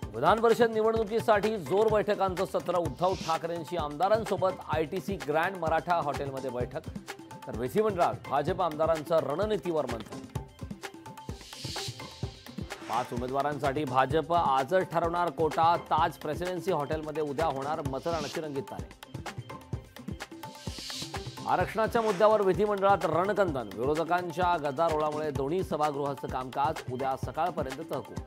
विधान परिषद निवडणुकीसाठी जोर बैठकांचं सत्र। उद्धव ठाकरेंची आमदारांसोबत आयटीसी ग्रँड मराठा हॉटेलमध्ये बैठक, तर विधिमंडळात भाजप आमदारांचं रणनीतीवर मंथन। 5 उमेदवारांसाठी भाजप आजच ठरवणार कोटा। ताज प्रेसिडेन्सी हॉटेलमध्ये उद्या होणार मतदानाची रंगीत तारीख। आरक्षणाच्या मुद्द्यावर विधिमंडळात रणकंदन। विरोधकांच्या गदारोळामुळे दोन्ही सभागृहाचं कामकाज उद्या सकाळपर्यंत तहकूब।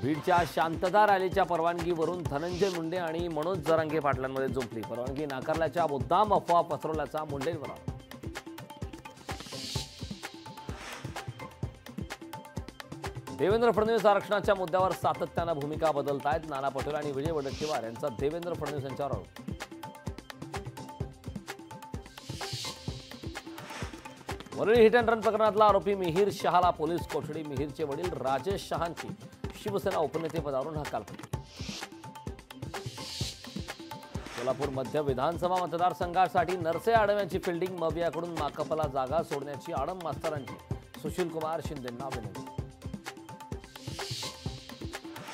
बीडच्या शांतता रॅलीच्या परवानगीवरून धनंजय मुंडे आणि मनोज जरांगे पाटलांमध्ये जुंपली। परवानगी नाकारल्याच्या मुद्दाम अफवा पसरवल्याचा मुंडेंवर आरोप। देवेंद्र फडणवीस आरक्षणाच्या मुद्द्यावर सातत्यानं भूमिका बदलतायत। नाना पटोले आणि विजय वडेट्टीवार यांचा देवेंद्र फडणवीस यांच्यावर आरोप। वरळी हिट अँड रन प्रकरणातला आरोपी मिहिर शहाला पोलीस कोठडी। मिहिरचे वडील राजेश शहांची शिवसेना उपनेतेपदावरून हकालपट्टी। सोलापूर मध्य विधानसभा मतदारसंघासाठी नरसे आडम यांची फिल्डिंग। मवियाकडून माकपला जागा सोडण्याची आडम मास्तरांची सुशीलकुमार शिंदेंना विनंती।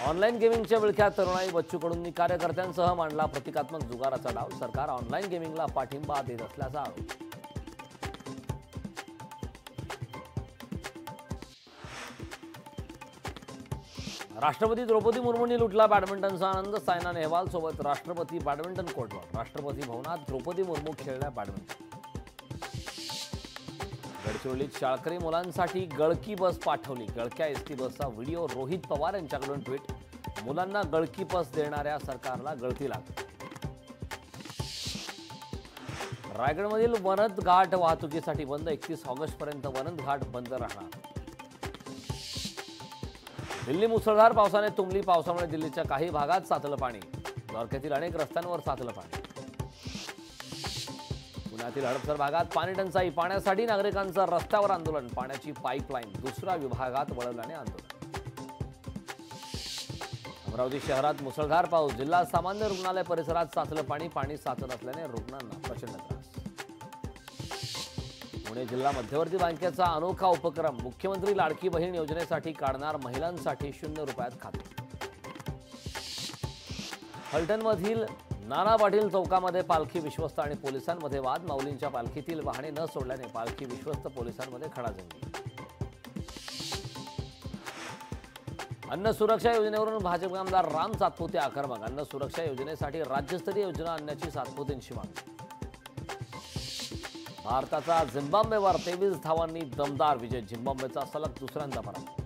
ऑनलाईन गेमिंगच्या विळख्यात तरुणाई बच्चू कडूंनी कार्यकर्त्यांसह मांडला प्रतिकात्मक जुगाराचा डाव। सरकार ऑनलाईन गेमिंगला पाठिंबा देत असल्याचा आरोप। राष्ट्रपती द्रौपदी मुर्मूंनी लुटला बॅडमिंटनचा आनंद। सायना नेहवाल सोबत राष्ट्रपती बॅडमिंटन कोर्टवर। राष्ट्रपती भवनात द्रौपदी मुर्मू खेळल्या बॅडमिंटन। गडचिरोलीत शाळकरी मुलांसाठी गळकी बस पाठवली। गळक्या एसटी बसचा व्हिडिओ रोहित पवार यांच्याकडून ट्विट। मुलांना गळकी बस देणाऱ्या सरकारला गळती लागली। रायगडमधील वनद घाट वाहतुकीसाठी बंद। 31 ऑगस्टपर्यंत वनद घाट बंद राहणार। दिल्ली मुसळधार पावसाने तुंबली। पावसामुळे दिल्लीच्या काही भागात साचलं पाणी। द्वारकेतील अनेक रस्त्यांवर साचलं पाणी। पुण्यातील हडपसर भागात पाणी टंचाई। पाण्यासाठी नागरिकांचं रस्त्यावर आंदोलन। पाण्याची पाईपलाईन दुसऱ्या विभागात वळवल्याने आंदोलन। अमरावती शहरात मुसळधार पाऊस। जिल्हा सामान्य रुग्णालय परिसरात साचलं पाणी। पाणी साचत असल्याने रुग्णांना प्रचंड त्रास। पुणे जिल्हा मध्यवर्ती बँकेचा अनोखा उपक्रम। मुख्यमंत्री लाडकी बहीण योजनेसाठी काढणार महिलांसाठी 0 रुपयात खाते। फलटणमधील नाना पाटील चौकामध्ये पालखी विश्वस्त आणि पोलिसांमध्ये वाद। माऊलींच्या पालखीतील वाहने न सोडल्याने पालखी विश्वस्त पोलिसांमध्ये खडाजंगी। अन्न सुरक्षा योजनेवरून भाजप आमदार राम सातपुते आक्रमक। अन्न सुरक्षा योजनेसाठी राज्यस्तरीय योजना आणण्याची सातपुतेंची मागणी। भारताचा झिम्बाब्वेवर 23 धावांनी दमदार विजय। झिम्बाब्वेचा सलग दुसऱ्यांदा पराभव।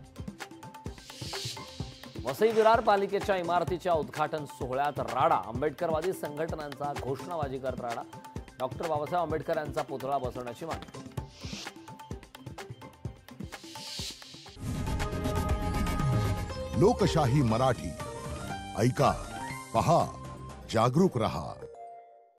वसई विरार पालिकेच्या इमारतीच्या उद्घाटन सोहळ्यात राडा। आंबेडकरवादी संघटनांचा घोषणाबाजी करत राडा। डॉक्टर बाबासाहेब आंबेडकर यांचा पुतळा बसवण्याची मागणी। लोकशाही मराठी ऐका, पहा, जागरूक रहा।